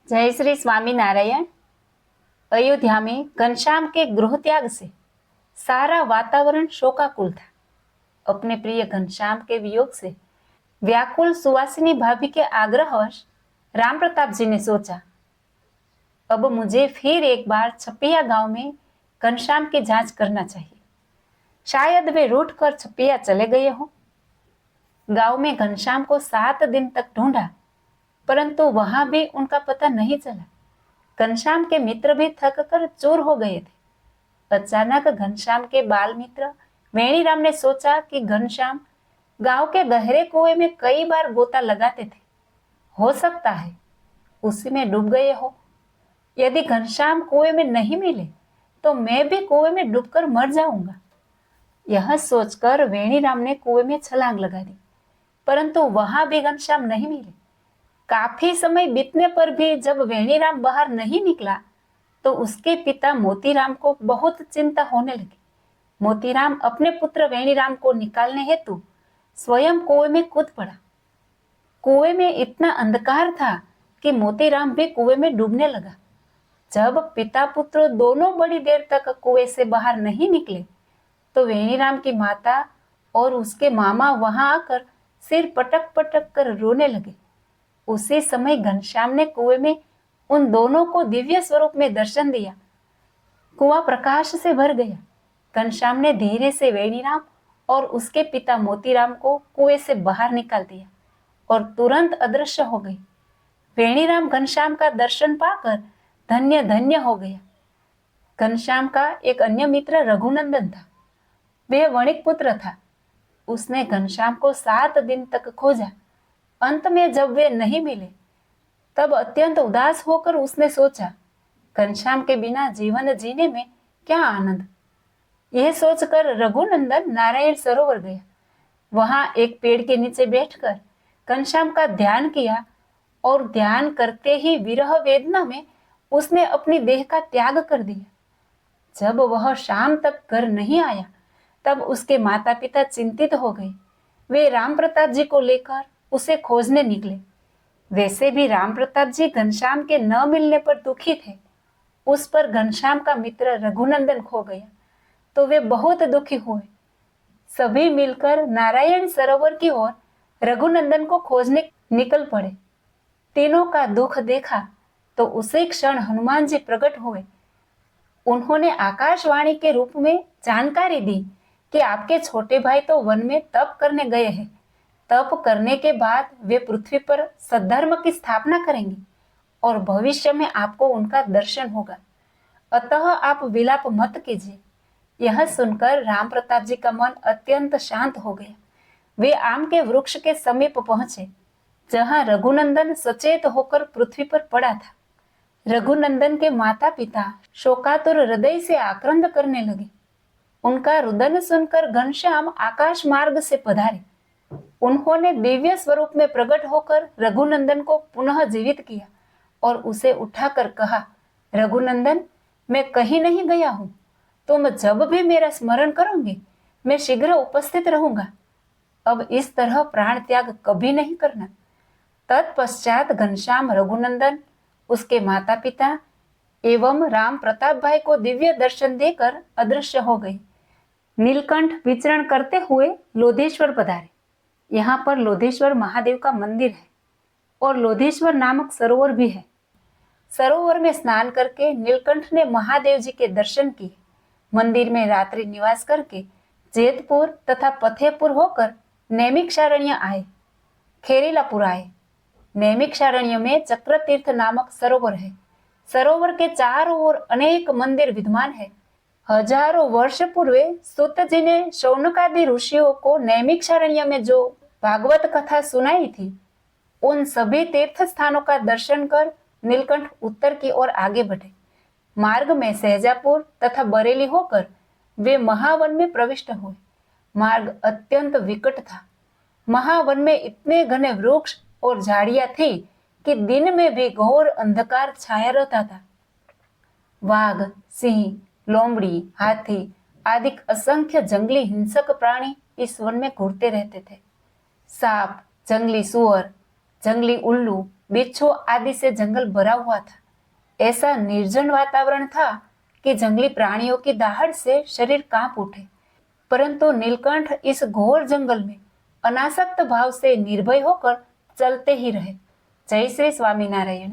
जय श्री स्वामी नारायण। अयोध्या में घनश्याम के गृह त्याग से सारा वातावरण शोकाकुल था। अपने प्रिय घनश्याम के वियोग से व्याकुल सुवासिनी भाभी के आग्रहवश राम प्रताप जी ने सोचा, अब मुझे फिर एक बार छपिया गांव में घनश्याम की जांच करना चाहिए। शायद वे रूठ कर छपिया चले गए हों। गांव में घनश्याम को 7 दिन तक ढूंढा, परंतु वहां भी उनका पता नहीं चला। घनश्याम के मित्र भी थक कर चूर हो गए थे। अचानक घनश्याम के बाल मित्र वेणीराम ने सोचा कि घनश्याम गांव के गहरे कुएं में कई बार गोता लगाते थे। हो सकता है उसी में डूब गए हो। यदि घनश्याम कुएं में नहीं मिले तो मैं भी कुएं में डूबकर मर जाऊंगा। यह सोचकर वेणीराम ने कुएं में छलांग लगा दी, परंतु वहां भी घनश्याम नहीं मिले। काफी समय बीतने पर भी जब वेणीराम बाहर नहीं निकला तो उसके पिता मोतीराम को बहुत चिंता होने लगी। मोतीराम अपने पुत्र वेणीराम को निकालने हेतु स्वयं कुएं में कूद पड़ा। कुएं में इतना अंधकार था कि मोतीराम भी कुएं में डूबने लगा। जब पिता पुत्र दोनों बड़ी देर तक कुएं से बाहर नहीं निकले तो वेणीराम की माता और उसके मामा वहां आकर सिर पटक पटक कर रोने लगे। उसी समय घनश्याम ने कुएं में उन दोनों को दिव्य स्वरूप में दर्शन दिया। कुआं प्रकाश से भर गया। घनश्याम ने धीरे से वेणीराम और उसके पिता मोतीराम को कुएं से बाहर निकाल दिया और तुरंत अदृश्य हो गई। वेणीराम घनश्याम का दर्शन पाकर धन्य धन्य हो गया। घनश्याम का एक अन्य मित्र रघुनंदन था। वह वणिक पुत्र था। उसने घनश्याम को 7 दिन तक खोजा। अंत में जब वे नहीं मिले तब अत्यंत उदास होकर उसने सोचा, घनश्याम के बिना जीवन जीने में क्या आनंद। यह सोचकर रघुनंदन नारायण सरोवर गया। वहां एक पेड़ के नीचे बैठकर घनश्याम का ध्यान किया और ध्यान करते ही विरह वेदना में उसने अपनी देह का त्याग कर दिया। जब वह शाम तक घर नहीं आया तब उसके माता पिता चिंतित हो गए। वे राम प्रताप जी को लेकर उसे खोजने निकले। वैसे भी राम प्रताप जी घनश्याम के न मिलने पर दुखी थे। उस पर घनश्याम का मित्र रघुनंदन खो गया तो वे बहुत दुखी हुए। सभी मिलकर नारायण सरोवर की ओर रघुनंदन को खोजने निकल पड़े। तीनों का दुख देखा तो उसी क्षण हनुमान जी प्रकट हुए। उन्होंने आकाशवाणी के रूप में जानकारी दी कि आपके छोटे भाई तो वन में तप करने गए हैं। तप करने के बाद वे पृथ्वी पर सद्धर्म की स्थापना करेंगे और भविष्य में आपको उनका दर्शन होगा। अतः आप विलाप मत कीजिए। यह सुनकर राम प्रताप जी का मन अत्यंत शांत हो गया। वे आम के वृक्ष के समीप पहुंचे जहां रघुनंदन सचेत होकर पृथ्वी पर पड़ा था। रघुनंदन के माता पिता शोकातुर हृदय से आक्रंद करने लगे। उनका रुदन सुनकर घनश्याम आकाश मार्ग से पधारे। उन्होंने दिव्य स्वरूप में प्रकट होकर रघुनंदन को पुनः जीवित किया और उसे उठाकर कहा, रघुनंदन, मैं कहीं नहीं गया हूं। तुम जब भी मेरा स्मरण करोगे मैं शीघ्र उपस्थित रहूंगा। अब इस तरह प्राण त्याग कभी नहीं करना। तत्पश्चात घनश्याम रघुनंदन, उसके माता पिता एवं राम प्रताप भाई को दिव्य दर्शन देकर अदृश्य हो गए। नीलकंठ विचरण करते हुए लोधेश्वर पधारे। यहाँ पर लोधेश्वर महादेव का मंदिर है और लोधेश्वर नामक सरोवर भी है। सरोवर में स्नान करके नीलकंठ ने महादेव जी के दर्शन किए। मंदिर में रात्रि निवास करके जेतपुर तथा फतेहपुर होकर नैमिषारण्य आए। खेरीलापुर आए। नैमिषारण्य में चक्रतीर्थ नामक सरोवर है। सरोवर के चारों ओर अनेक मंदिर विद्यमान है। हजारों वर्ष पूर्व सूत जी ने शौनकादि ऋषियों को नैमिषारण्य में जो भागवत कथा सुनाई थी, उन सभी तीर्थ स्थानों का दर्शन कर नीलकंठ उत्तर की ओर आगे बढ़े। मार्ग में सहजापुर तथा बरेली होकर वे महावन में प्रविष्ट हुए। मार्ग अत्यंत विकट था। महावन में इतने घने वृक्ष और झाड़ियां थी कि दिन में भी घोर अंधकार छाया रहता था। वाघ, सिंह, लोमड़ी, हाथी आदि असंख्य जंगली हिंसक प्राणी इस वन में घूरते रहते थे। सांप, जंगली सुअर, जंगली उल्लू बिच्छू आदि से जंगल भरा हुआ था। ऐसा निर्जन वातावरण था कि जंगली प्राणियों की दहाड़ से शरीर कांप उठे। परंतु नीलकंठ इस घोर जंगल में अनासक्त भाव से निर्भय होकर चलते ही रहे। जय श्री स्वामीनारायण।